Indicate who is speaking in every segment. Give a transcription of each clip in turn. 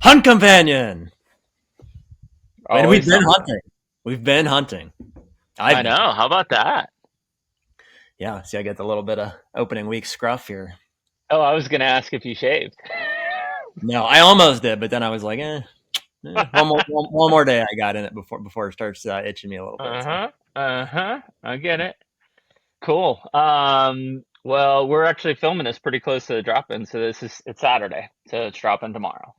Speaker 1: Hunt companion. And we've
Speaker 2: Always
Speaker 1: been
Speaker 2: something.
Speaker 1: hunting. We've been hunting.
Speaker 2: I know. How about that?
Speaker 1: Yeah. See, I get the little bit of opening week scruff here.
Speaker 2: Oh, I was going to ask if you shaved.
Speaker 1: No, I almost did, but then I was like, one more day I got in it before it starts itching me a little bit. So.
Speaker 2: I get it. Cool. Well, we're actually filming this pretty close to the drop-in, so it's Saturday, so it's dropping tomorrow.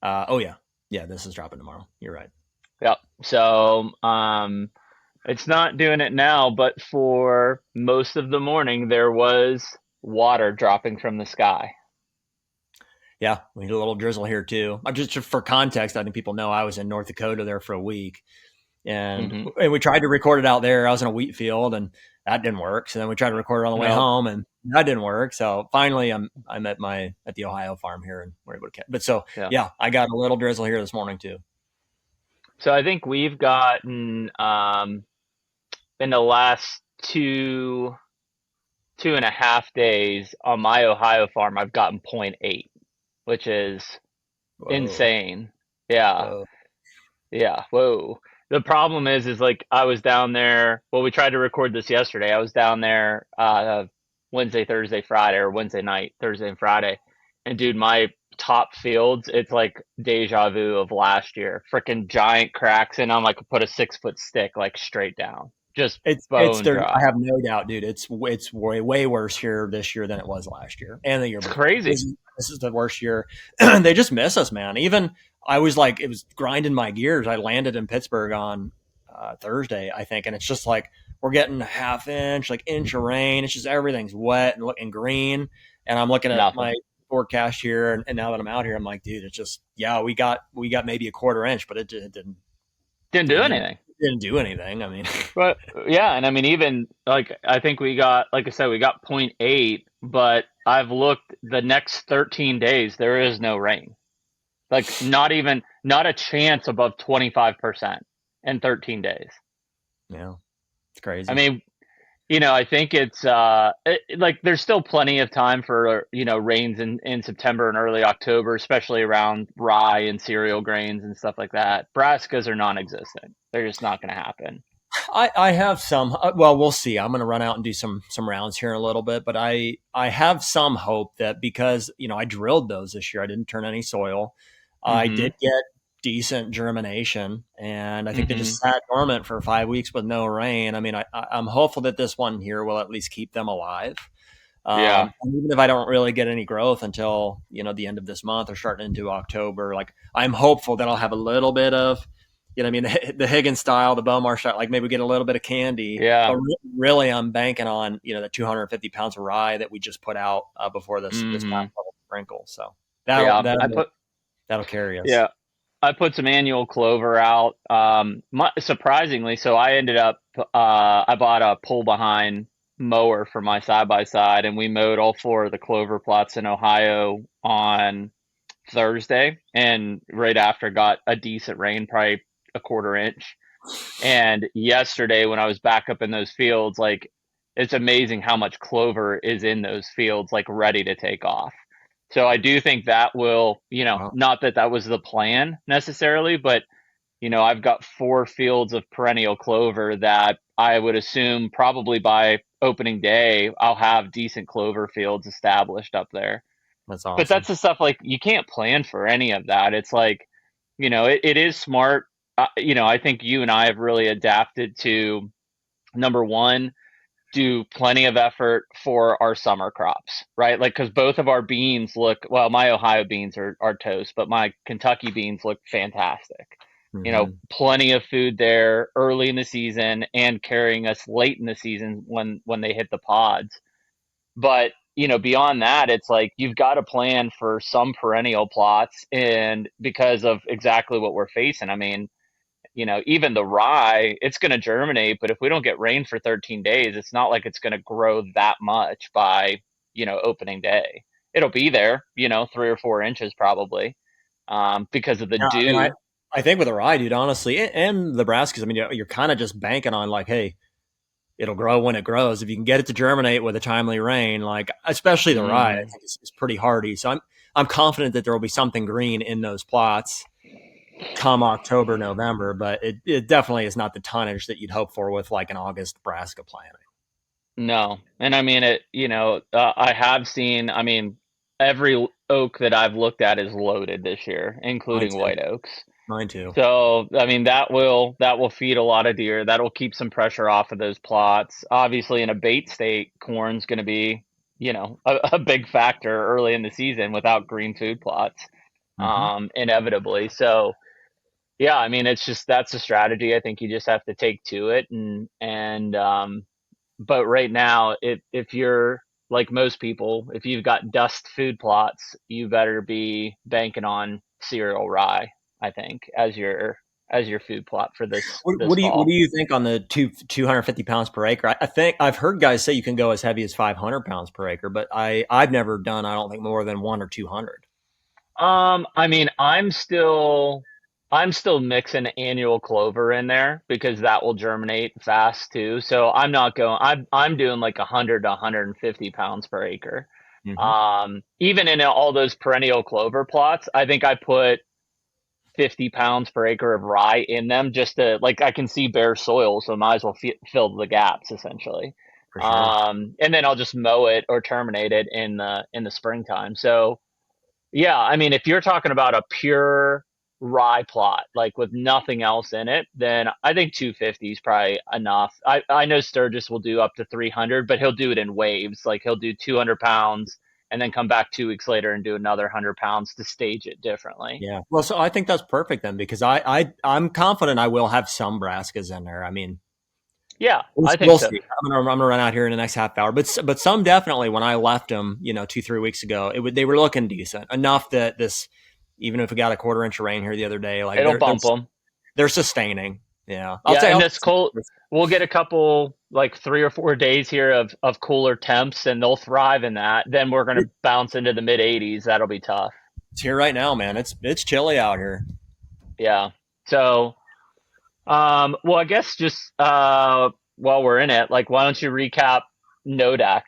Speaker 1: Oh yeah. Yeah, this is dropping tomorrow. You're right.
Speaker 2: Yep. So, it's not doing it now, but for most of the morning, there was water dropping from the sky.
Speaker 1: Yeah, we had a little drizzle here too. Just for context, I think people know I was in North Dakota there for a week, and we tried to record it out there. I was in a wheat field, and that didn't work. So then we tried to record it on the way home, and that didn't work. So finally, I'm at the Ohio farm here, and we're able to catch. But yeah, I got a little drizzle here this morning too.
Speaker 2: So I think we've gotten in the last 2.5 days on my Ohio farm, I've gotten 0.8, which is insane. Yeah.
Speaker 1: Whoa.
Speaker 2: Yeah. Whoa. The problem is like I was down there. Well, we tried to record this yesterday. I was down there Wednesday, Thursday, Friday, or Wednesday night, Thursday and Friday. And dude, my top fields, it's like deja vu of last year. Freaking giant cracks in them. I could put a 6-foot stick like straight down. Just bone dry.
Speaker 1: I have no doubt, dude. It's way worse here this year than it was last year and the year before.
Speaker 2: Crazy.
Speaker 1: This is the worst year. They just miss us, man. Even I was like, it was grinding my gears. I landed in Pittsburgh on Thursday, I think, and it's just like we're getting a half inch, like inch of rain. It's just everything's wet and looking green. And I'm looking at my forecast here, and now that I'm out here, I'm like, dude, it's just we got maybe a quarter inch, but it didn't
Speaker 2: do anything.
Speaker 1: Didn't do anything. I mean,
Speaker 2: but yeah, and I mean, even like I think we got, like I said, we got 0.8, but I've looked the next 13 days, there is no rain. Like not a chance above 25% in 13 days.
Speaker 1: Yeah, it's crazy.
Speaker 2: I mean, I think it's like there's still plenty of time for rains in September and early October, especially around rye and cereal grains and stuff like that. Brassicas are non-existent; they're just not going to happen.
Speaker 1: I have some. Well, we'll see. I'm going to run out and do some rounds here in a little bit, but I have some hope that because I drilled those this year, I didn't turn any soil. I did get decent germination, and I think they just sat dormant for 5 weeks with no rain. I mean, I'm hopeful that this one here will at least keep them alive. And even if I don't really get any growth until the end of this month or starting into October, like I'm hopeful that I'll have a little bit of the Higgins style, the Bomar style, like maybe get a little bit of candy.
Speaker 2: Yeah.
Speaker 1: But really, I'm banking on the 250 pounds of rye that we just put out before this past sprinkle. So that'll carry us.
Speaker 2: Yeah. I put some annual clover out. Surprisingly, so I ended up I bought a pull behind mower for my side-by-side, and we mowed all 4 of the clover plots in Ohio on Thursday, and right after got a decent rain, probably a quarter inch. And yesterday when I was back up in those fields, like it's amazing how much clover is in those fields, like ready to take off. So I do think that will, not that was the plan necessarily, but, I've got 4 fields of perennial clover that I would assume probably by opening day, I'll have decent clover fields established up there.
Speaker 1: That's awesome.
Speaker 2: But that's the stuff like you can't plan for any of that. It's like, it is smart. I think you and I have really adapted to, number one, do plenty of effort for our summer crops, right? Like, because both of our beans my Ohio beans are toast, but my Kentucky beans look fantastic. Plenty of food there early in the season and carrying us late in the season when they hit the pods. But, beyond that, it's like you've got to plan for some perennial plots, and because of exactly what we're facing. I mean, even the rye, it's going to germinate, but if we don't get rain for 13 days, it's not like it's going to grow that much by, opening day. It'll be there, 3 or 4 inches probably, because of the dew.
Speaker 1: I think with the rye, dude, honestly, and the brassicas, I mean, you're kind of just banking on like, hey, it'll grow when it grows. If you can get it to germinate with a timely rain, like especially the rye, I think it's pretty hardy. So I'm confident that there will be something green in those plots come October, November, but it definitely is not the tonnage that you'd hope for with like an August brassica planting.
Speaker 2: No. And I mean, I have seen, I mean, every oak that I've looked at is loaded this year,
Speaker 1: Mine
Speaker 2: including
Speaker 1: too.
Speaker 2: white oaks.
Speaker 1: Mine too.
Speaker 2: So, I mean, that will feed a lot of deer. That'll keep some pressure off of those plots. Obviously, in a bait state, corn's going to be, a big factor early in the season without green food plots,
Speaker 1: Hmm.
Speaker 2: inevitably. So, yeah, I mean, that's a strategy. I think you just have to take to it, but right now, if you're like most people, if you've got dust food plots, you better be banking on cereal rye, I think, as your food plot for this
Speaker 1: What do
Speaker 2: fall.
Speaker 1: you think on the 250 pounds per acre? I think I've heard guys say you can go as heavy as 500 pounds per acre, but I've never done, I don't think, more than 1 or 200.
Speaker 2: I mean, I'm still mixing annual clover in there because that will germinate fast too. So I'm doing like 100 to 150 pounds per acre.
Speaker 1: Hmm.
Speaker 2: Even in all those perennial clover plots, I think I put 50 pounds per acre of rye in them just to, like, I can see bare soil, so might as well fill the gaps essentially.
Speaker 1: For sure.
Speaker 2: And then I'll just mow it or terminate it in the springtime. So yeah, I mean, if you're talking about a pure rye plot, like with nothing else in it, then I think 250 is probably enough. I know Sturgis will do up to 300, but he'll do it in waves. Like he'll do 200 pounds and then come back 2 weeks later and do another 100 pounds to stage it differently.
Speaker 1: Yeah. Well, so I think that's perfect then because I'm confident I will have some brassicas in there. I mean,
Speaker 2: Yeah, I think
Speaker 1: we'll
Speaker 2: so.
Speaker 1: see. I'm gonna run out here in the next half hour, but some definitely. When I left them, 2 3 weeks ago, they were looking decent enough that this, even if we got a quarter inch of rain here the other day, like
Speaker 2: It'll bump them.
Speaker 1: they're sustaining. Yeah,
Speaker 2: Yeah, and
Speaker 1: I'll
Speaker 2: this cold, we'll get a couple, like 3 or 4 days here of cooler temps, and they'll thrive in that. Then we're gonna bounce into the mid 80s. That'll be tough.
Speaker 1: it's here right now, man. It's chilly out here.
Speaker 2: Yeah. So, well, I guess just while we're in it, like, why don't you recap Nodak?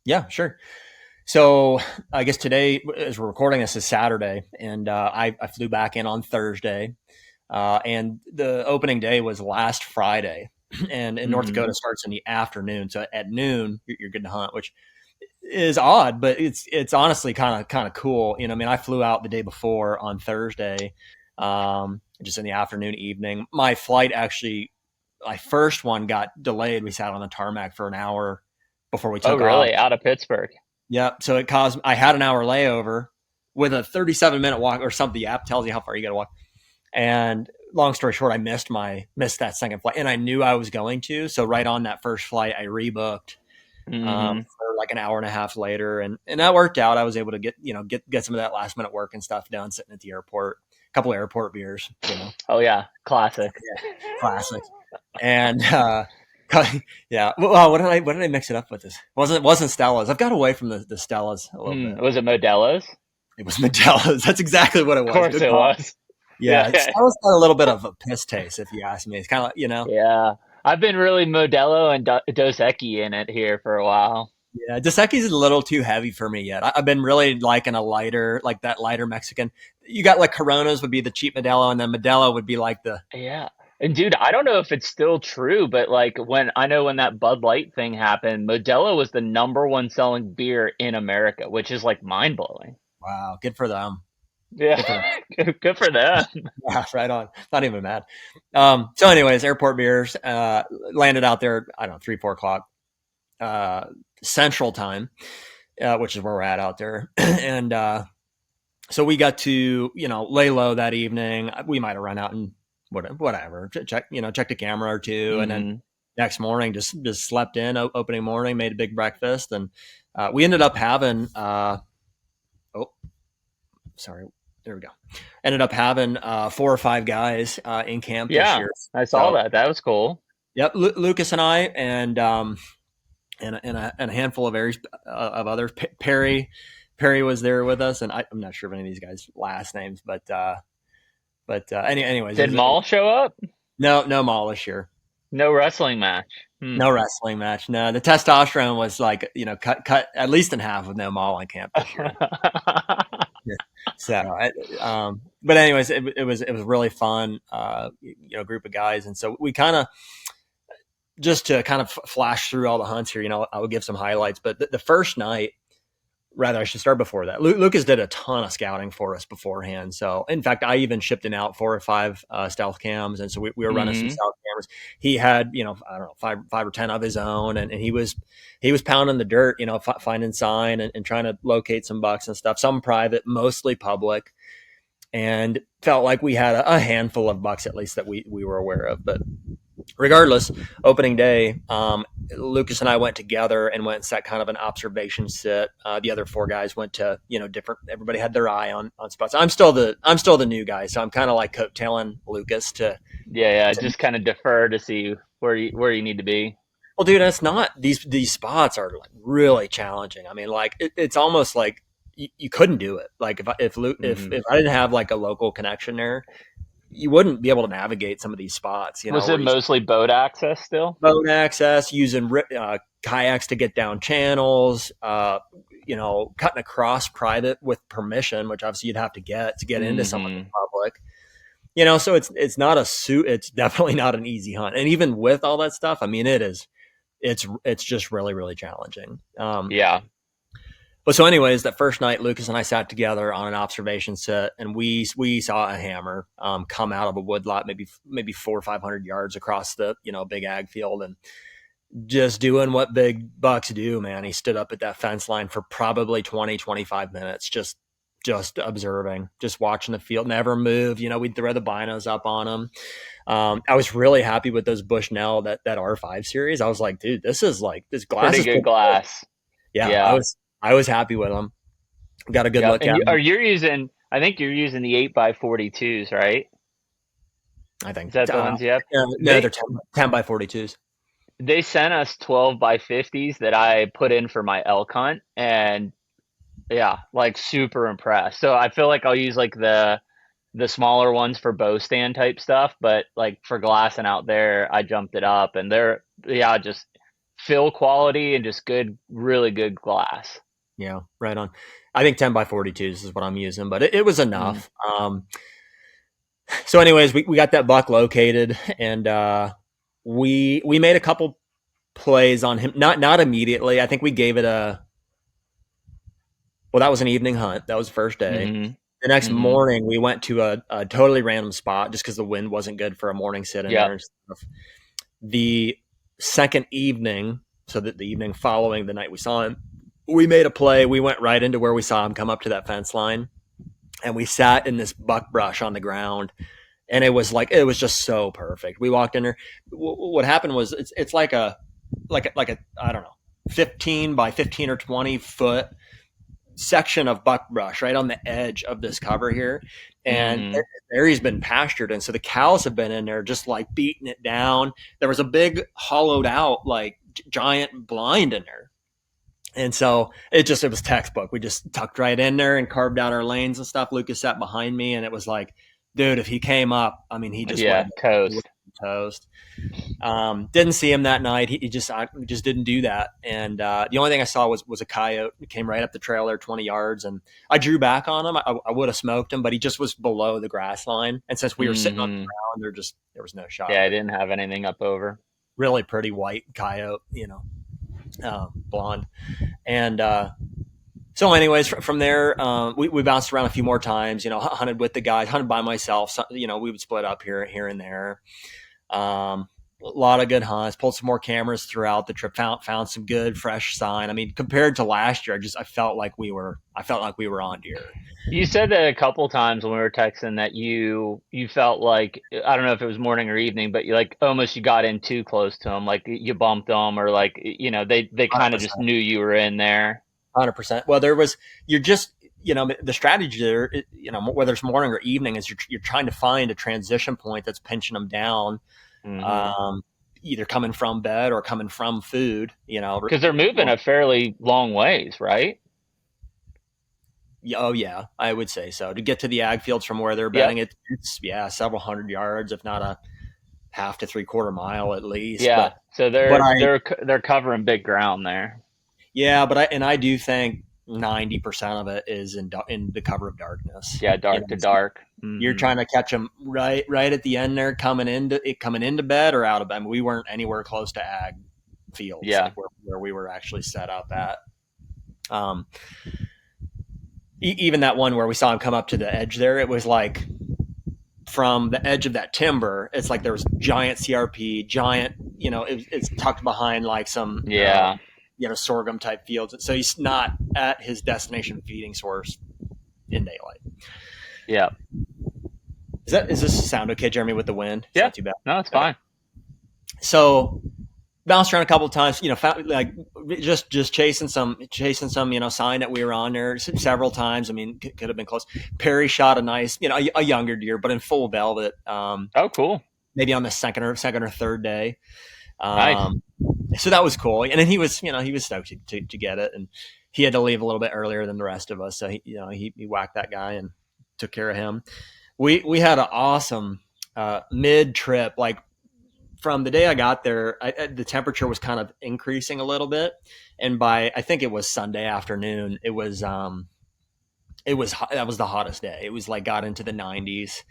Speaker 1: Yeah, sure. So I guess today, as we're recording this, is Saturday, and I flew back in on Thursday, and the opening day was last Friday, and in North
Speaker 2: Hmm.
Speaker 1: Dakota starts in the afternoon. So at noon, you're good to hunt, which is odd, but it's honestly kind of cool. I mean, I flew out the day before on Thursday, just in the afternoon, evening. My flight actually, my first one got delayed. We sat on the tarmac for an hour before we
Speaker 2: Oh,
Speaker 1: took off.
Speaker 2: really? Out of Pittsburgh?
Speaker 1: Yep. So it caused, I had an hour layover with a 37-minute walk or something. The app tells you how far you got to walk. And long story short, I missed that second flight, and I knew I was going to. So right on that first flight, I rebooked
Speaker 2: Hmm.
Speaker 1: for like an hour and a half later, and that worked out. I was able to get some of that last minute work and stuff done sitting at the airport. A couple of airport beers.
Speaker 2: Oh, yeah. Classic.
Speaker 1: Yeah, classic. And yeah. Well, what did I mix it up with? This wasn't Stella's. I've got away from the Stella's a little bit.
Speaker 2: Was it Modelo's?
Speaker 1: It was Modelo's. That's exactly what it
Speaker 2: Of
Speaker 1: was.
Speaker 2: course
Speaker 1: Good
Speaker 2: it
Speaker 1: call.
Speaker 2: was.
Speaker 1: Yeah,
Speaker 2: Yeah.
Speaker 1: Stella's got a little bit of a piss taste, if you ask me. It's kind of
Speaker 2: Yeah. I've been really Modelo and Dos Equis in it here for a while.
Speaker 1: yeah. Dos Equis is a little too heavy for me yet. I've been really liking a lighter, like that lighter Mexican. You got like Coronas would be the cheap Modelo, and then Modelo would be like the
Speaker 2: Yeah. And dude, I don't know if it's still true, but like when that Bud Light thing happened, Modelo was the number one selling beer in America, which is like mind blowing.
Speaker 1: wow, good for them.
Speaker 2: Yeah.
Speaker 1: Good for them.
Speaker 2: Good for them.
Speaker 1: Yeah, right on. Not even mad. So, anyways, airport beers landed out there. I don't know, 3 4 o'clock uh, Central Time, which is where we're at out there, and so we got to lay low that evening. We might have run out and whatever check the camera or two, and then
Speaker 2: Hmm.
Speaker 1: next morning just slept in opening morning, made a big breakfast, and we ended up having oh sorry, there we go, ended up having 4 or 5 guys in camp this
Speaker 2: Yeah,
Speaker 1: year.
Speaker 2: I saw
Speaker 1: So
Speaker 2: that. That was cool.
Speaker 1: yep, Lucas and I and a handful of others. Perry was there with us, and I'm not sure of any of these guys' last names, anyways,
Speaker 2: Did Maul show up?
Speaker 1: no Mall this year.
Speaker 2: No wrestling match. Hmm.
Speaker 1: No wrestling match. No, the testosterone was like cut at least in half with no Mall in camp this year. So, but anyways, it was really fun, group of guys, and so we kind of just to kind of flash through all the hunts here. I would give some highlights, but the first night, rather, I should start before that. Lucas did a ton of scouting for us beforehand. So, in fact, I even shipped him out 4 or 5 stealth cams, and so we were running some
Speaker 2: Mm-hmm.
Speaker 1: stealth cameras. He had, I don't know, five or 10 of his own, and he was pounding the dirt, finding sign and trying to locate some bucks and stuff. Some private, mostly public, and felt like we had a handful of bucks at least that we were aware of. But regardless, opening day, Lucas and I went together and went and set kind of an observation sit. The other 4 guys went to different. Everybody had their eye on spots. I'm still the new guy, so I'm kind of like coattailing Lucas to.
Speaker 2: Yeah, just kind of defer to see where you need to be.
Speaker 1: Well, dude, it's not these spots are like really challenging. I mean, like it's almost like you couldn't do it. Like if I didn't have like a local connection there, you wouldn't be able to navigate some of these spots.
Speaker 2: Was it mostly boat access still?
Speaker 1: Boat access, using kayaks to get down channels, cutting across private with permission, which obviously you'd have to get into some of the public. So it's not it's definitely not an easy hunt. And even with all that stuff, I mean, it's just really, really challenging.
Speaker 2: Yeah.
Speaker 1: But so anyways, that first night, Lucas and I sat together on an observation set, and we saw a hammer come out of a woodlot, maybe 400 or 500 yards across the big ag field, and just doing what big bucks do, man. He stood up at that fence line for probably 20-25 minutes, just observing, just watching the field, never moved. We'd throw the binos up on him. I was really happy with those Bushnell, that R5 series. I was like, dude, this glass
Speaker 2: Pretty
Speaker 1: is
Speaker 2: good glass.
Speaker 1: Yeah. I was happy with them. Got a good look at them.
Speaker 2: I think you're using the 8x42s, right?
Speaker 1: I think.
Speaker 2: Is that the ones you have?
Speaker 1: No, they're 10x42s.
Speaker 2: They sent us 12x50s that I put in for my elk hunt, and yeah, like super impressed. So I feel like I'll use like the smaller ones for bow stand type stuff, but like for glassing out there, I jumped it up, and they're just fill quality and just good, really good glass.
Speaker 1: Yeah, right on. I think 10x42s is what I'm using, but it was enough. So anyways, we got that buck located, and we made a couple plays on him. Not immediately. I think we gave it that was an evening hunt. That was the first day.
Speaker 2: Mm-hmm.
Speaker 1: The next morning, we went to a totally random spot just because the wind wasn't good for a morning sit in there and stuff. The second evening, so that the evening following the night we saw him, we made a play. We went right into where we saw him come up to that fence line, and we sat in this buck brush on the ground, and it was just so perfect. We walked in there. What happened was it's like a I don't know, 15 by 15 or 20 foot section of buck brush right on the edge of this cover here, and there he's been pastured, and so the cows have been in there just like beating it down. There was a big hollowed out like giant blind in there. And so it was textbook. We just tucked right in there and carved out our lanes and stuff. Lucas sat behind me, and it was like, dude, if he came up, I mean, he just went toast. Didn't see him that night. He just didn't do that. And the only thing I saw was a coyote. He came right up the trail there 20 yards, and I drew back on him. I would have smoked him, but he just was below the grass line. And since we were sitting on the ground, there was no shot.
Speaker 2: Yeah, I didn't have anything up over.
Speaker 1: Really pretty white coyote, blonde. And so anyways, from there, we bounced around a few more times, hunted with the guys, hunted by myself. So, we would split up here and there. A lot of good hunts, pulled some more cameras throughout the trip, found some good fresh sign. I mean, compared to last year, I felt like we were on deer.
Speaker 2: You said that a couple times when we were texting that you felt like, I don't know if it was morning or evening, but you got in too close to them, like you bumped them, or like they kind of just knew you were in there.
Speaker 1: 100%. Well, you're just the strategy there, whether it's morning or evening, is you're trying to find a transition point that's pinching them down, either coming from bed or coming from food. Because
Speaker 2: they're moving a fairly long ways, right?
Speaker 1: Oh yeah, I would say so. To get to the ag fields from where they're bedding, it's several hundred yards, if not a half to 3/4 mile at least.
Speaker 2: Yeah, so they're covering big ground there.
Speaker 1: Yeah, but I do think 90% of it is in the cover of darkness.
Speaker 2: Yeah, dark to dark.
Speaker 1: You're trying to catch them right at the end there, coming into bed or out of bed. I mean, we weren't anywhere close to ag fields, like where we were actually set up at. Even that one where we saw him come up to the edge there, it was like from the edge of that timber, it's like there was giant CRP, it's tucked behind like some sorghum type fields. So he's not at his destination feeding source in daylight.
Speaker 2: Yeah.
Speaker 1: Is this sound okay, Jeremy, with the wind? It's not too bad.
Speaker 2: No, it's fine.
Speaker 1: So bounced around a couple of times, found, like just chasing some, sign that we were on there several times. I mean, could have been close. Perry shot a nice, a younger deer, but in full velvet.
Speaker 2: Oh, cool.
Speaker 1: Maybe on the second or third day.
Speaker 2: Nice.
Speaker 1: So that was cool. And then he was stoked to get it, and he had to leave a little bit earlier than the rest of us. So he whacked that guy and took care of him. We had an awesome mid trip, like from the day I got there, the temperature was kind of increasing a little bit, and by I think it was Sunday afternoon, that was the hottest day. It was like got into the 90s.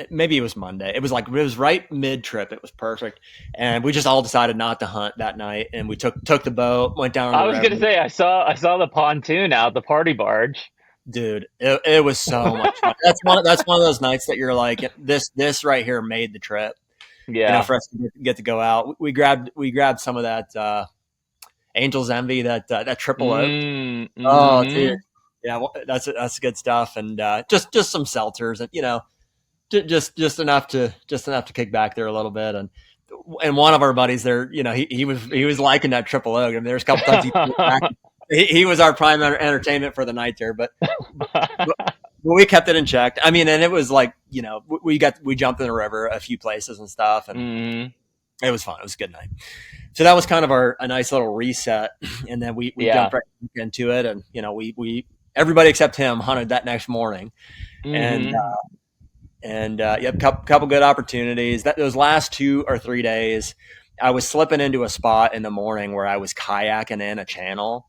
Speaker 1: Maybe it was Monday. It was right mid trip. It was perfect, and we just all decided not to hunt that night, and we took the boat, went down.
Speaker 2: I was going to say I saw the pontoon out, the party barge.
Speaker 1: Dude, it was so much fun. That's one of those nights that you're like, this right here made the trip.
Speaker 2: Yeah,
Speaker 1: for us to get to go out. We grabbed some of that Angel's Envy, that triple oak. Oh, dude, yeah, that's good stuff. And just some seltzers, and just enough to kick back there a little bit. And one of our buddies there, he was liking that triple oak. I mean, there's a couple times he was our prime entertainment for the night there, but we kept it in check. I mean, and it was like, we jumped in the river a few places and stuff, and it was fun. It was a good night. So that was kind of a nice little reset. And then we jumped right into it, and, we everybody except him hunted that next morning. And couple good opportunities. Those last 2 or 3 days, I was slipping into a spot in the morning where I was kayaking in a channel,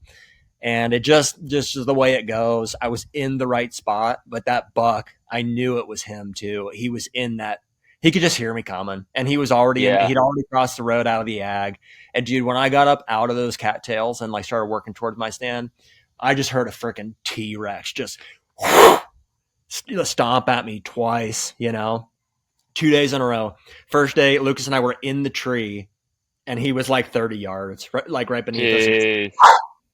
Speaker 1: and it just the way it goes. I was in the right spot, but that buck, I knew it was him too. He was in that. He could just hear me coming, and he was already he'd already crossed the road out of the ag. And dude, when I got up out of those cattails and like started working towards my stand, I just heard a freaking T-Rex just stomp at me twice. 2 days in a row. First day, Lucas and I were in the tree, and he was like 30 yards, right beneath us.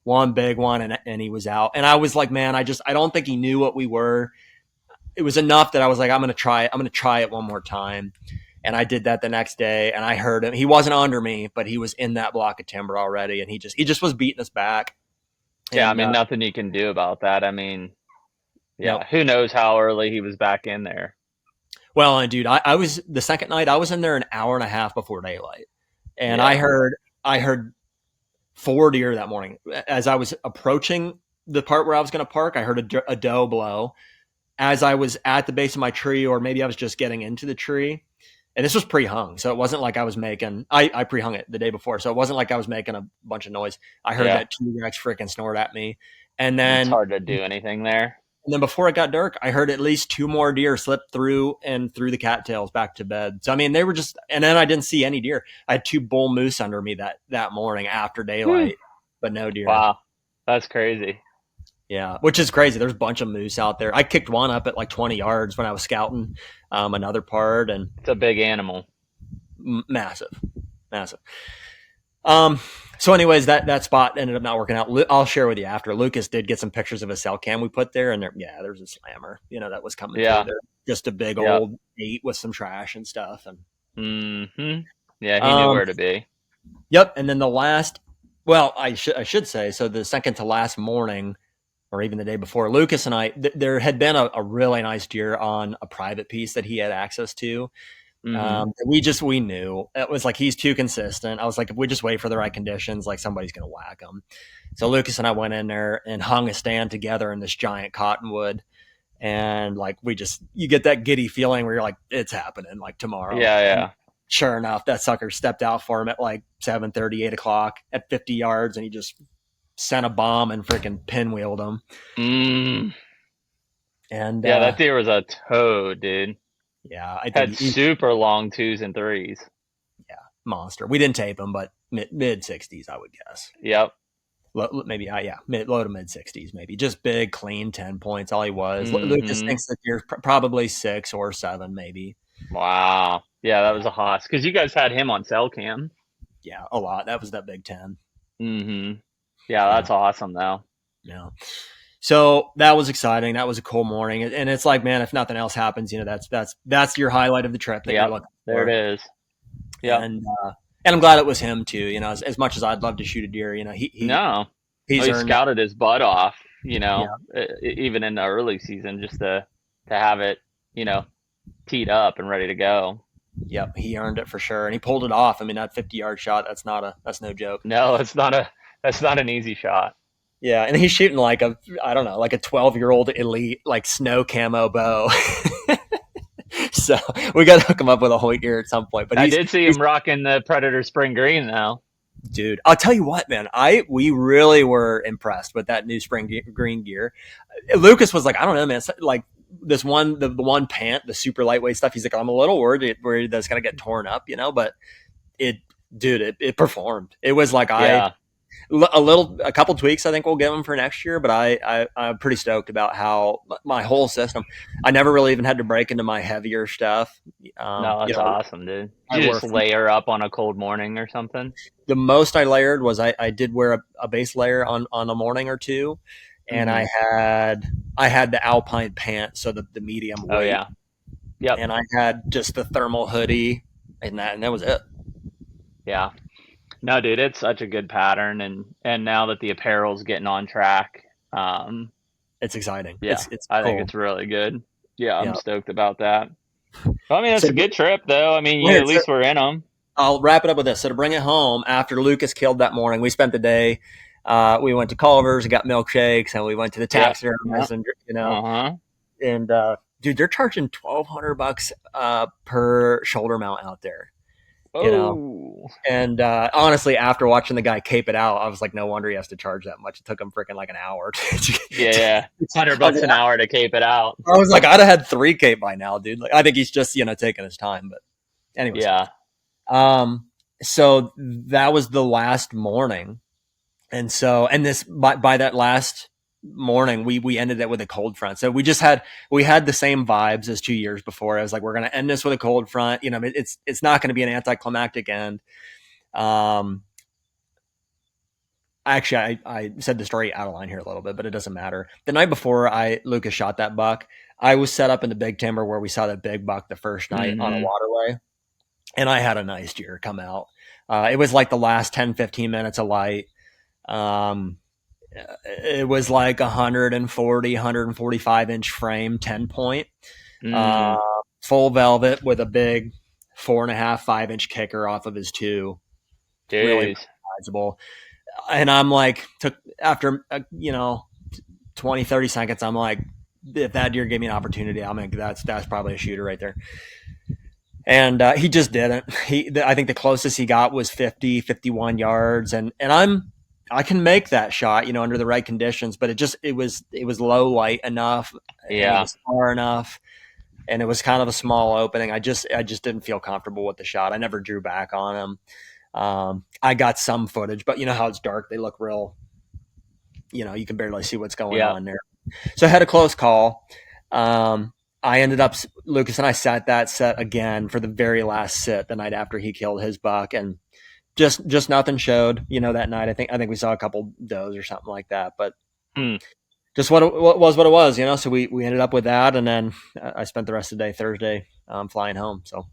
Speaker 1: One big one, and he was out. And I was like, man, I don't think he knew what we were. It was enough that I was like, I'm going to try it one more time. And I did that the next day, and I heard him. He wasn't under me, but he was in that block of timber already, and he just was beating us back.
Speaker 2: Yeah, and, I mean, nothing you can do about that. I mean, who knows how early he was back in there. Well,
Speaker 1: and dude, I was the second night, I was in there an hour and a half before daylight, and I heard 4 deer that morning. As I was approaching the part where I was going to park, I heard a doe blow. As I was at the base of my tree, or maybe I was just getting into the tree, and this was pre-hung, so it wasn't like I was making. I pre-hung it the day before, so it wasn't like I was making a bunch of noise. I heard that T-Rex freaking snort at me, and then
Speaker 2: it's hard to do anything there.
Speaker 1: And then before it got dark, I heard at least 2 more deer slip through the cattails back to bed. So, I mean, they were just, and then I didn't see any deer. I had 2 bull moose under me that morning after daylight, but no deer.
Speaker 2: Wow. That's crazy.
Speaker 1: Yeah, which is crazy. There's a bunch of moose out there. I kicked one up at like 20 yards when I was scouting another part. And
Speaker 2: it's a big animal.
Speaker 1: Massive. So anyways, that spot ended up not working out. I'll share with you after. Lucas did get some pictures of a cell cam we put there, and there's a slammer, that was coming through there. Just a big old 8 with some trash and stuff. And
Speaker 2: yeah, he knew where to be.
Speaker 1: Yep. And then the last, I should say, so the second to last morning, or even the day before, Lucas and I, there had been a really nice deer on a private piece that he had access to. We knew it was like, he's too consistent. I was like, if we just wait for the right conditions, like somebody's going to whack him. So Lucas and I went in there and hung a stand together in this giant cottonwood. And like, you get that giddy feeling where you're like, it's happening like tomorrow.
Speaker 2: Yeah.
Speaker 1: And sure enough, that sucker stepped out for him at like 7:30, 8 o'clock at 50 yards. And he just sent a bomb and freaking pinwheeled him.
Speaker 2: Mm.
Speaker 1: And
Speaker 2: Yeah, that deer was a toad, dude.
Speaker 1: yeah, I think
Speaker 2: Had super long 2s and 3s.
Speaker 1: yeah, monster. We didn't tape him, but mid 60s, I would guess.
Speaker 2: Yep.
Speaker 1: Maybe low to mid 60s, maybe just big, clean 10 points. All he was. Lucas
Speaker 2: Mm-hmm.
Speaker 1: thinks that you're probably 6 or 7, maybe.
Speaker 2: Wow. Yeah, that was a hoss. Because you guys had him on cell cam.
Speaker 1: Yeah, a lot. That was that Big 10.
Speaker 2: Mm-hmm. Yeah,
Speaker 1: Yeah,
Speaker 2: that's awesome, though.
Speaker 1: yeah. So that was exciting. That was a cool morning, and it's like, man, if nothing else happens, that's your highlight of the trip that you're
Speaker 2: Yep.
Speaker 1: looking
Speaker 2: There
Speaker 1: for.
Speaker 2: it is. Yep.
Speaker 1: And I'm glad it was him too. As much as I'd love to shoot a deer,
Speaker 2: No.
Speaker 1: he's
Speaker 2: He
Speaker 1: earned it.
Speaker 2: scouted his butt off,
Speaker 1: Yeah,
Speaker 2: even in the early season, just to have it, teed up and ready to go.
Speaker 1: yep, he earned it for sure, and he pulled it off. I mean, that 50-yard shot, that's no joke.
Speaker 2: No, that's not an easy shot.
Speaker 1: Yeah, and he's shooting like a 12-year-old elite like snow camo bow. So we got to hook him up with a Hoyt deer at some point. But
Speaker 2: I did see him rocking the Predator Spring Green though.
Speaker 1: Dude, I'll tell you what, man. We really were impressed with that new green gear. Lucas was like, I don't know, man. It's like this one, the one pant, the super lightweight stuff. He's like, I'm a little worried that it's gonna get torn up, but it performed. It was like
Speaker 2: Yeah.
Speaker 1: a couple tweaks I think we'll give him for next year, but I'm pretty stoked about how my whole system. I never really even had to break into my heavier stuff.
Speaker 2: No, that's awesome, dude. Did you just layer up on a cold morning or something?
Speaker 1: The most I layered was I did wear a base layer on a morning or two, and I had the Alpine pant, so the medium weight.
Speaker 2: Oh yeah. Yep.
Speaker 1: And I had just the thermal hoodie, and that was it.
Speaker 2: Yeah. No, dude, it's such a good pattern, and now that the apparel's getting on track,
Speaker 1: it's exciting.
Speaker 2: Yeah,
Speaker 1: it's
Speaker 2: I
Speaker 1: cool.
Speaker 2: think it's really good. Yeah, I'm stoked about that. Well, I mean, it's a good trip, though. I mean, at least we're in them.
Speaker 1: I'll wrap it up with this. So to bring it home, after Lucas killed that morning, we spent the day. We went to Culver's and got milkshakes, and we went to the taxidermist, and and dude, they're charging $1,200 per shoulder mount out there. And honestly, after watching the guy cape it out, I was like, no wonder he has to charge that much. It took him freaking like an hour.
Speaker 2: Yeah, $100 an hour to cape it out.
Speaker 1: I was like, I'd have had 3 cape by now, dude. Like, I think he's just taking his time. But anyway,
Speaker 2: yeah.
Speaker 1: So that was the last morning, and this by that last morning, we ended it with a cold front. So we had the same vibes as 2 years before. I was like, we're going to end this with a cold front. It's not going to be an anticlimactic end. Actually, I said the story out of line here a little bit, but it doesn't matter. The night before Lucas shot that buck, I was set up in the big timber where we saw that big buck the first night on a waterway, and I had a nice deer come out. It was like the last 10, 15 minutes of light. It was like 145 inch frame, 10 point, full velvet with a big 4.5, 5 inch kicker off of his 2.
Speaker 2: Jeez.
Speaker 1: Really sizable. And I'm like, after 20, 30 seconds, I'm like, if that deer gave me an opportunity, I'm like, that's probably a shooter right there. And he just didn't. I think the closest he got was 50, 51 yards, and I can make that shot, under the right conditions, but it was low light enough,
Speaker 2: yeah,
Speaker 1: it was far enough, and it was kind of a small opening. I just didn't feel comfortable with the shot. I never drew back on him. I got some footage, but you know how it's dark; they look real. You can barely see what's going on there. So I had a close call. I ended up, Lucas and I sat that set again for the very last sit the night after he killed his buck, and just nothing showed, that night. I think we saw a couple does or something like that, but just what it was, so we ended up with that. And then I spent the rest of the day Thursday, flying home. So.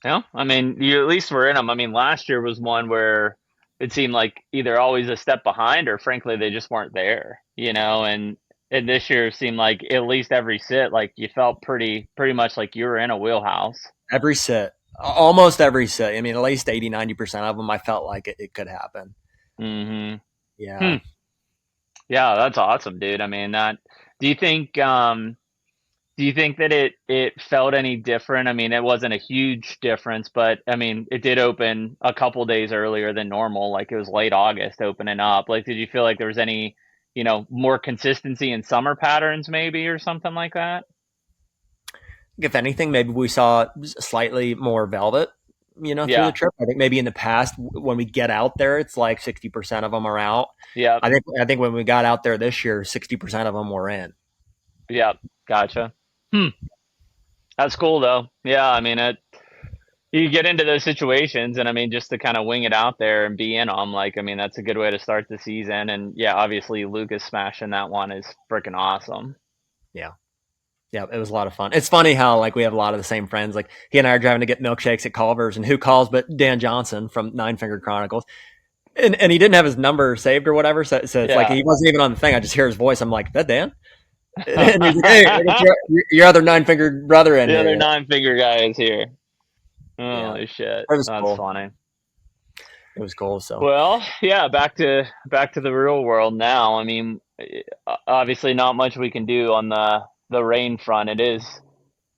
Speaker 2: Yeah. I mean, you at least were in them. I mean, last year was one where it seemed like either always a step behind or frankly, they just weren't there, and this year seemed like at least every sit, like you felt pretty much like you were in a wheelhouse.
Speaker 1: Every sit. Almost every sit. I mean, at least 80, 90% of them, I felt like it could happen.
Speaker 2: Mm-hmm.
Speaker 1: Yeah.
Speaker 2: Yeah, that's awesome, dude. I mean, do you think, Do you think that it felt any different? I mean, it wasn't a huge difference, but I mean, it did open a couple days earlier than normal. Like it was late August opening up. Like, did you feel like there was any, more consistency in summer patterns, maybe, or something like that?
Speaker 1: If anything, maybe we saw slightly more velvet, through the
Speaker 2: Yeah.
Speaker 1: trip. I think maybe in the past when we get out there, it's like 60% of them are out.
Speaker 2: Yep.
Speaker 1: I think when we got out there this year, 60% of them were in.
Speaker 2: Yep. Gotcha. Hmm. That's cool though. Yeah. I mean, you get into those situations, and I mean, just to kind of wing it out there and be in them, like, I mean, that's a good way to start the season. And yeah, obviously Lucas smashing that one is freaking awesome.
Speaker 1: Yeah. Yeah, it was a lot of fun. It's funny how like we have a lot of the same friends. Like he and I are driving to get milkshakes at Culver's, and who calls but Dan Johnson from Nine Fingered Chronicles. And he didn't have his number saved or whatever, so it's like
Speaker 2: Yeah.
Speaker 1: he wasn't even on the thing. I just hear his voice. I'm like, "Is that Dan?" And he's like, "Hey, your other nine fingered brother in
Speaker 2: The other
Speaker 1: here."
Speaker 2: nine finger guy is here.
Speaker 1: Yeah,
Speaker 2: Holy shit.
Speaker 1: it was
Speaker 2: That's
Speaker 1: cool.
Speaker 2: funny.
Speaker 1: It was cool. So
Speaker 2: Well, yeah, back to the real world now. I mean, obviously not much we can do on the rain front. It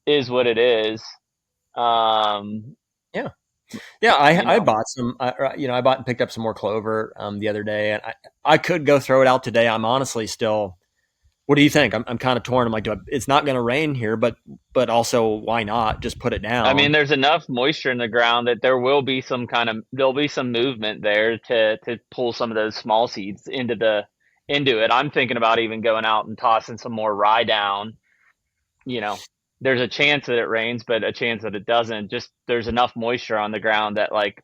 Speaker 2: is what it is. Um,
Speaker 1: yeah, yeah.
Speaker 2: you
Speaker 1: I
Speaker 2: know,
Speaker 1: bought some. I bought and picked up some more clover the other day, and I could go throw it out today. I'm honestly still. What do you think? I'm kind of torn. I'm like, it's not going to rain here, but also why not just put it
Speaker 2: I mean,
Speaker 1: down?
Speaker 2: there's enough moisture in the ground that there'll be some movement there to pull some of those small seeds into it. I'm thinking about even going out and tossing some more rye down. You know, there's a chance that it rains, but a chance that it doesn't. Just there's enough moisture on the ground that like,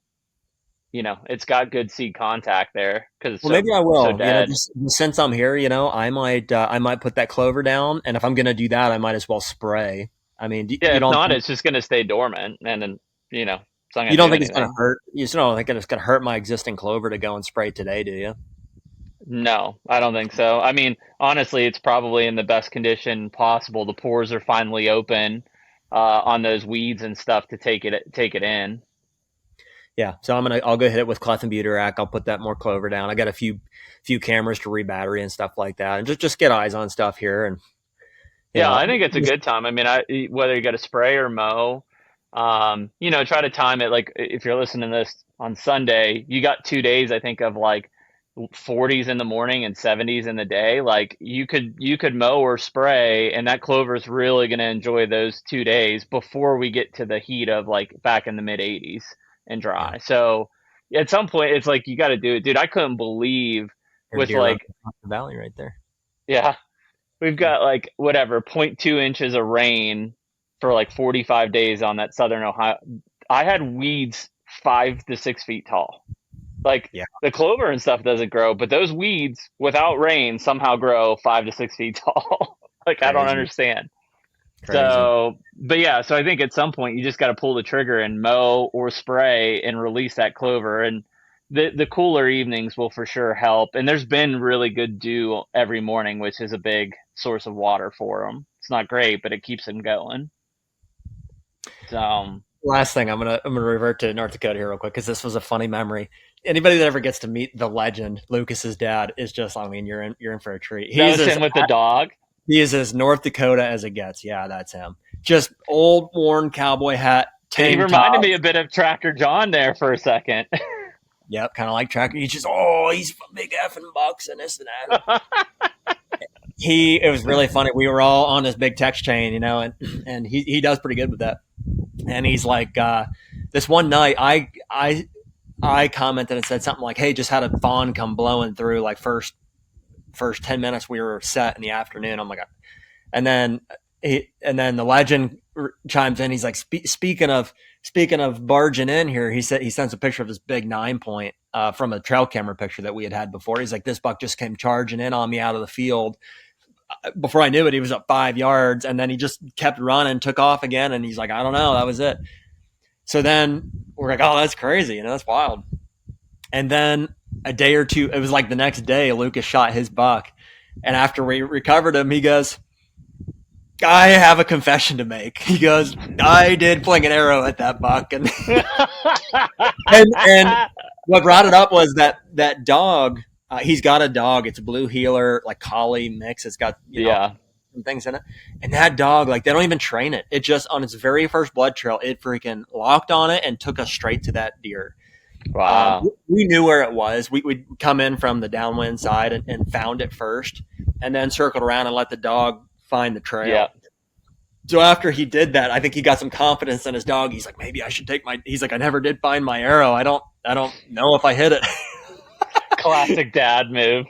Speaker 2: it's got good seed contact there because it's
Speaker 1: Well, maybe I
Speaker 2: so
Speaker 1: will.
Speaker 2: dead.
Speaker 1: Just since I'm here, I might put that clover down, and if I'm going to do that, I might as well spray. I mean,
Speaker 2: Yeah,
Speaker 1: you
Speaker 2: if
Speaker 1: don't
Speaker 2: not,
Speaker 1: think
Speaker 2: it's just gonna stay dormant, and then it's not
Speaker 1: you
Speaker 2: gonna
Speaker 1: don't
Speaker 2: do
Speaker 1: think it's going to
Speaker 2: anything.
Speaker 1: hurt? You just don't think it's going to hurt my existing clover to go and spray today, do you?
Speaker 2: No, I don't think so. I mean, honestly, it's probably in the best condition possible. The pores are finally open on those weeds and stuff to take it in.
Speaker 1: Yeah. So I'll go hit it with clethombuterac. I'll put that more clover down. I got a few cameras to rebattery and stuff like that, and just get eyes on stuff here, and you
Speaker 2: Yeah,
Speaker 1: know,
Speaker 2: I think it's a good time. I mean, whether you got to spray or mow, try to time it. Like if you're listening to this on Sunday, you got 2 days, I think, of like 40s in the morning and 70s in the day. Like you could mow or spray, and that clover is really going to enjoy those 2 days before we get to the heat of like back in the mid 80s and
Speaker 1: yeah,
Speaker 2: dry. So at some point, it's like you got to do it, dude. I couldn't believe
Speaker 1: there's
Speaker 2: with
Speaker 1: deer running
Speaker 2: like,
Speaker 1: across the valley right there.
Speaker 2: yeah, we've
Speaker 1: Yeah.
Speaker 2: got like whatever, zero point 0.2 inches of rain for like 45 days on that southern Ohio. I had weeds 5 to 6 feet tall. Like
Speaker 1: Yeah.
Speaker 2: the clover and stuff doesn't grow, but those weeds without rain somehow grow 5 to 6 feet tall. Like I don't
Speaker 1: Crazy.
Speaker 2: understand.
Speaker 1: Crazy.
Speaker 2: So, but yeah, so I think at some point you just got to pull the trigger and mow or spray and release that clover. And the cooler evenings will for sure help. And there's been really good dew every morning, which is a big source of water for them. It's not great, but it keeps them going. So,
Speaker 1: Last thing, I'm gonna revert to North Dakota here real quick because this was a funny memory. Anybody that ever gets to meet the legend, Lucas's dad, is just, I mean, you're in for a treat.
Speaker 2: that was him with the dog.
Speaker 1: He is as North Dakota as it gets. Yeah, that's him. Just old worn cowboy hat,
Speaker 2: He
Speaker 1: tank
Speaker 2: reminded
Speaker 1: top.
Speaker 2: me a bit of Tracker John there for a second.
Speaker 1: Yep, kind of like tracker. He's just, he's big effing bucks and this and that. It was really funny. We were all on this big text chain, and he does pretty good with that. And he's like, this one night, I commented and said something like, "Hey, just had a fawn come blowing through. Like first 10 minutes we were set in the afternoon." I'm like, and then the legend chimes in. He's like, speaking of barging in here, he said he sends a picture of this big 9 point from a trail camera picture that we had before. He's like, this buck just came charging in on me out of the field. Before I knew it, he was up 5 yards, and then he just kept running, took off again, and he's like, I don't know, that was it. So then we're like, oh, that's crazy, that's wild. And then a day or two, it was like the next day, Lucas shot his buck, and after we recovered him, he goes, I have a confession to make. He goes, I did fling an arrow at that buck, and and what brought it up was that dog. He's got a dog. It's a blue heeler, like collie mix. It's got
Speaker 2: Yeah.
Speaker 1: some things in it. And that dog, like, they don't even train it. It just, on its very first blood trail, it freaking locked on it and took us straight to that deer.
Speaker 2: Wow.
Speaker 1: We knew where it was. We'd come in from the downwind side and found it first, and then circled around and let the dog find the trail.
Speaker 2: Yeah.
Speaker 1: So after he did that, I think he got some confidence in his dog. He's like, maybe I should take my. He's like, I never did find my arrow. I don't know if I hit it.
Speaker 2: Classic dad move.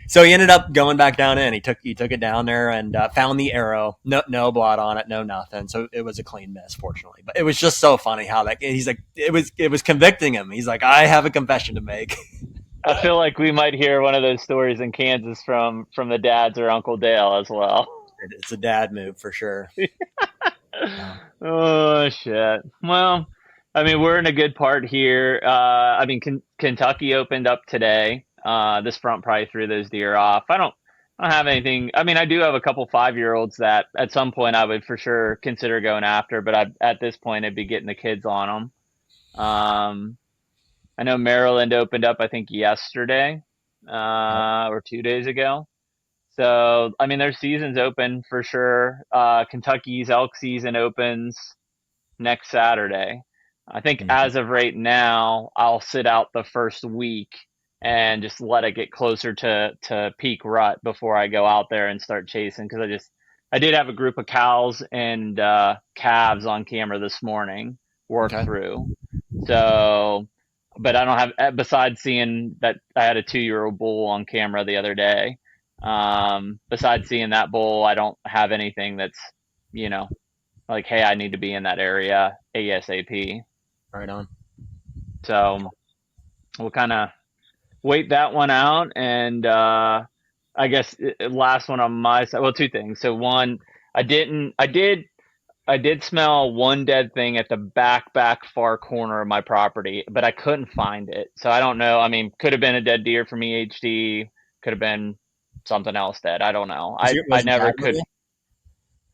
Speaker 1: So he ended up going back down in. He took it down there and found the arrow. No blot on it, no nothing. So it was a clean miss, fortunately. But it was just so funny how that he's like it was convicting him. He's like, I have a confession to make.
Speaker 2: I feel like we might hear one of those stories in Kansas from the dads or Uncle Dale as well.
Speaker 1: It's a dad move for sure.
Speaker 2: Oh shit. Well, I mean, we're in a good part here. I mean, Kentucky opened up today. This front probably threw those deer off. I don't have anything. I mean, I do have a couple 5-year-olds that at some point I would for sure consider going after, but at this point I'd be getting the kids on them. I know Maryland opened up, I think yesterday, or 2 days ago. So, I mean, their season's open for sure. Kentucky's elk season opens next Saturday. I think as of right now, I'll sit out the first week and just let it get closer to peak rut before I go out there and start chasing. Because I did have a group of cows and calves on camera this morning, work through. So, but I don't have, besides seeing that I had a 2-year-old bull on camera the other day. Besides seeing that bull, I don't have anything that's, like, hey, I need to be in that area ASAP.
Speaker 1: Right on.
Speaker 2: So we'll kind of wait that one out. And I guess last one on my side. Well, 2 things. So one, I did smell one dead thing at the back far corner of my property, but I couldn't find it. So I don't know. I mean, could have been a dead deer from EHD, could have been something else dead. I don't know. I never could.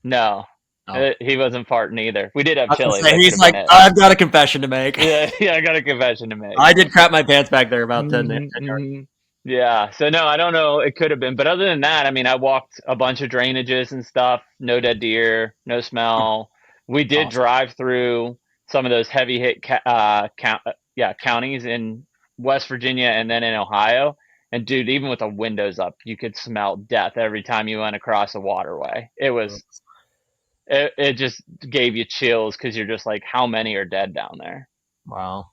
Speaker 2: No. Oh. He wasn't farting either. We did have chili.
Speaker 1: He's like, I've got a confession to make.
Speaker 2: Yeah, I got a confession to make.
Speaker 1: I did crap my pants back there about 10 yards.
Speaker 2: Yeah, so no, I don't know. It could have been. But other than that, I mean, I walked a bunch of drainages and stuff. No dead deer, no smell. We did drive through some of those heavy hit counties in West Virginia and then in Ohio. And dude, even with the windows up, you could smell death every time you went across a waterway. It just gave you chills because you're just like, how many are dead down there?
Speaker 1: Wow.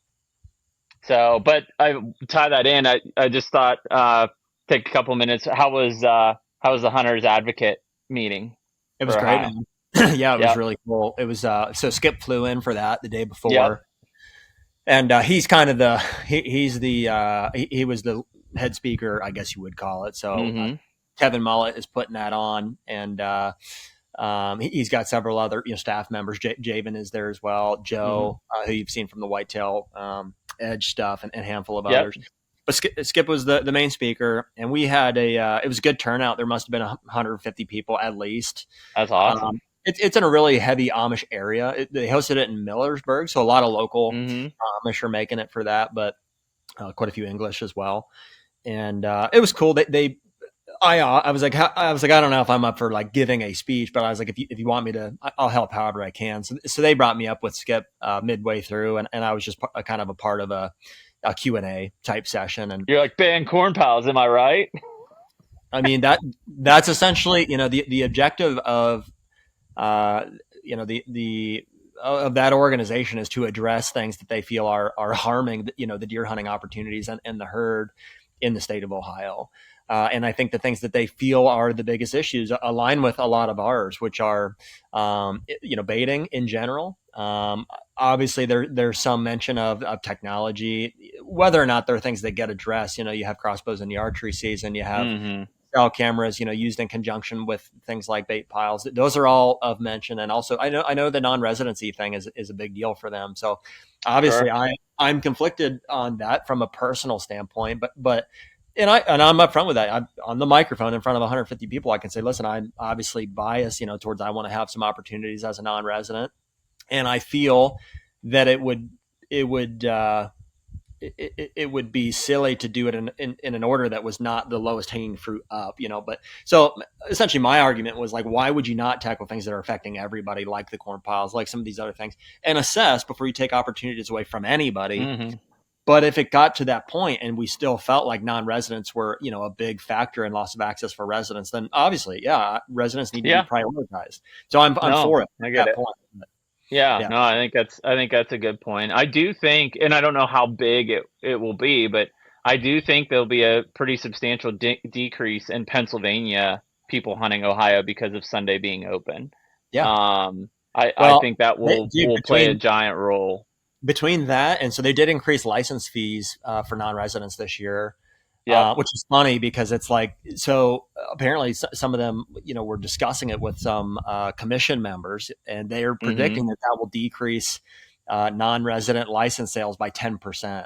Speaker 2: So, but I tie that in. I just thought take a couple minutes. How was the Hunters Advocate meeting?
Speaker 1: It was great. Yeah, it was really cool. It was so Skip flew in for that the day before, and he's kind of he was the head speaker, I guess you would call it. So Kevin Mullet is putting that on, and he's got several other staff members. Javen is there as well. Joe, who you've seen from the Whitetail Edge stuff, and a handful of others. But Skip was the main speaker, and we had it was a good turnout. There must have been 150 people at least.
Speaker 2: That's awesome.
Speaker 1: It's in a really heavy Amish area. They hosted it in Millersburg, so a lot of local Amish are making it for that, but quite a few English as well. And it was cool. I was like, I don't know if I'm up for like giving a speech, but I was like, if you want me to, I'll help however I can. So they brought me up with Skip midway through, and I was just kind of a part of a Q&A type session. And
Speaker 2: you're like, band corn pals, am I right?
Speaker 1: I mean, that's essentially, the objective of, of that organization is to address things that they feel are harming, the deer hunting opportunities and the herd in the state of Ohio. And I think the things that they feel are the biggest issues align with a lot of ours, which are, baiting in general. Obviously there's some mention of technology, whether or not there are things that get addressed. You have crossbows in the archery season, you have cell cameras, used in conjunction with things like bait piles. Those are all of mention. And also I know the non-residency thing is a big deal for them. So obviously I'm conflicted on that from a personal standpoint, but And I'm upfront with that. On the microphone in front of 150 people, I can say, listen, I'm obviously biased, towards I want to have some opportunities as a non-resident, and I feel that it would it would be silly to do it in an order that was not the lowest hanging fruit up, But so essentially my argument was like, why would you not tackle things that are affecting everybody, like the corn piles, like some of these other things, and assess before you take opportunities away from anybody?
Speaker 2: Mm-hmm.
Speaker 1: But if it got to that point and we still felt like non-residents were, a big factor in loss of access for residents, then obviously, residents need to be prioritized. So I'm for it.
Speaker 2: I get it.
Speaker 1: Point.
Speaker 2: Yeah, no, I think that's a good point. I do think, and I don't know how big it will be, but I do think there'll be a pretty substantial decrease in Pennsylvania people hunting Ohio because of Sunday being open.
Speaker 1: Yeah.
Speaker 2: I think that will play a giant role.
Speaker 1: Between that, and so they did increase license fees for non-residents this year, which is funny because it's like, so apparently some of them, were discussing it with some commission members, and they are predicting that will decrease non-resident license sales by 10%.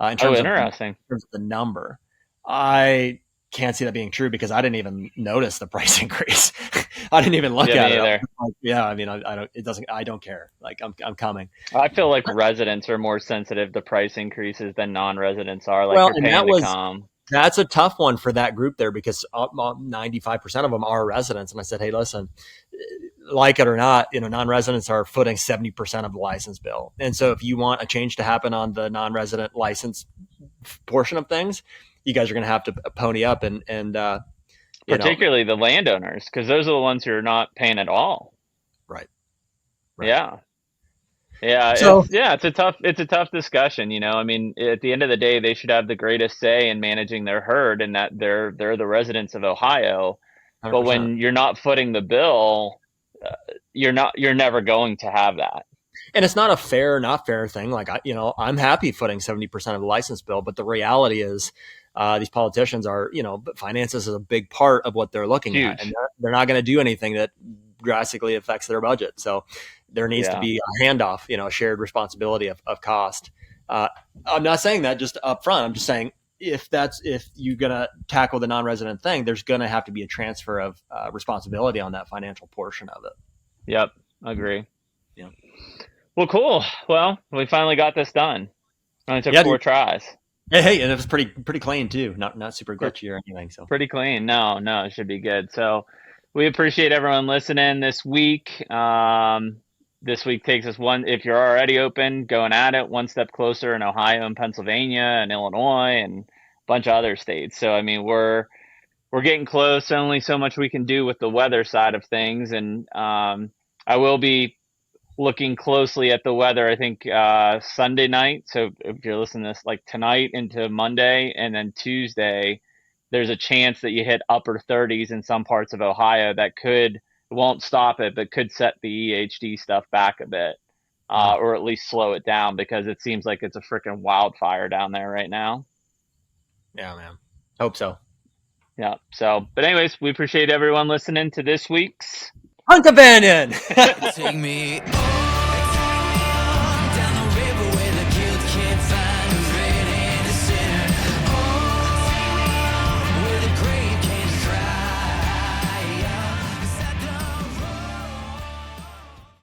Speaker 1: In terms
Speaker 2: interesting.
Speaker 1: In terms of the number. I can't see that being true because I didn't even notice the price increase. I didn't even look at it. Like, I mean, I don't. It doesn't. I don't care. Like I'm coming.
Speaker 2: I feel like residents are more sensitive to price increases than non-residents are. Like, you're paying to come.
Speaker 1: That's a tough one for that group there because 95% of them are residents. And I said, hey, listen, like it or not, non-residents are footing 70% of the license bill. And so if you want a change to happen on the non-resident license portion of things, you guys are going to have to pony up and
Speaker 2: particularly the landowners, because those are the ones who are not paying at all.
Speaker 1: Right.
Speaker 2: Yeah. So, it's a tough discussion. I mean, at the end of the day, they should have the greatest say in managing their herd, and that they're the residents of Ohio. 100%. But when you're not footing the bill, you're never going to have that.
Speaker 1: And it's not a fair, not fair thing. Like, I'm happy footing 70% of the license bill, but the reality is these politicians are, finances is a big part of what they're looking at, and they're not going to do anything that drastically affects their budget. So there needs to be a handoff, a shared responsibility of cost. I'm not saying that just up front. I'm just saying if you're going to tackle the non-resident thing, there's going to have to be a transfer of responsibility on that financial portion of it.
Speaker 2: Yep. Agree.
Speaker 1: Yeah.
Speaker 2: Well, cool. Well, we finally got this done. Only took 4 tries.
Speaker 1: Hey, and it was pretty clean too. Not super glitchy or anything. So
Speaker 2: pretty clean. No, it should be good. So we appreciate everyone listening this week. This week takes us if you're already open, going at it, one step closer in Ohio and Pennsylvania and Illinois and a bunch of other states. So, I mean, we're getting close. Only so much we can do with the weather side of things. And I will be looking closely at the weather, I think, Sunday night. So if you're listening to this like tonight into Monday, and then Tuesday, there's a chance that you hit upper 30s in some parts of Ohio that won't stop it, but could set the EHD stuff back a bit, or at least slow it down, because it seems like it's a freaking wildfire down there right now.
Speaker 1: Yeah, man. Hope so.
Speaker 2: Yeah. So, but anyways, we appreciate everyone listening to this week's
Speaker 1: Hunt Companion.
Speaker 3: Take me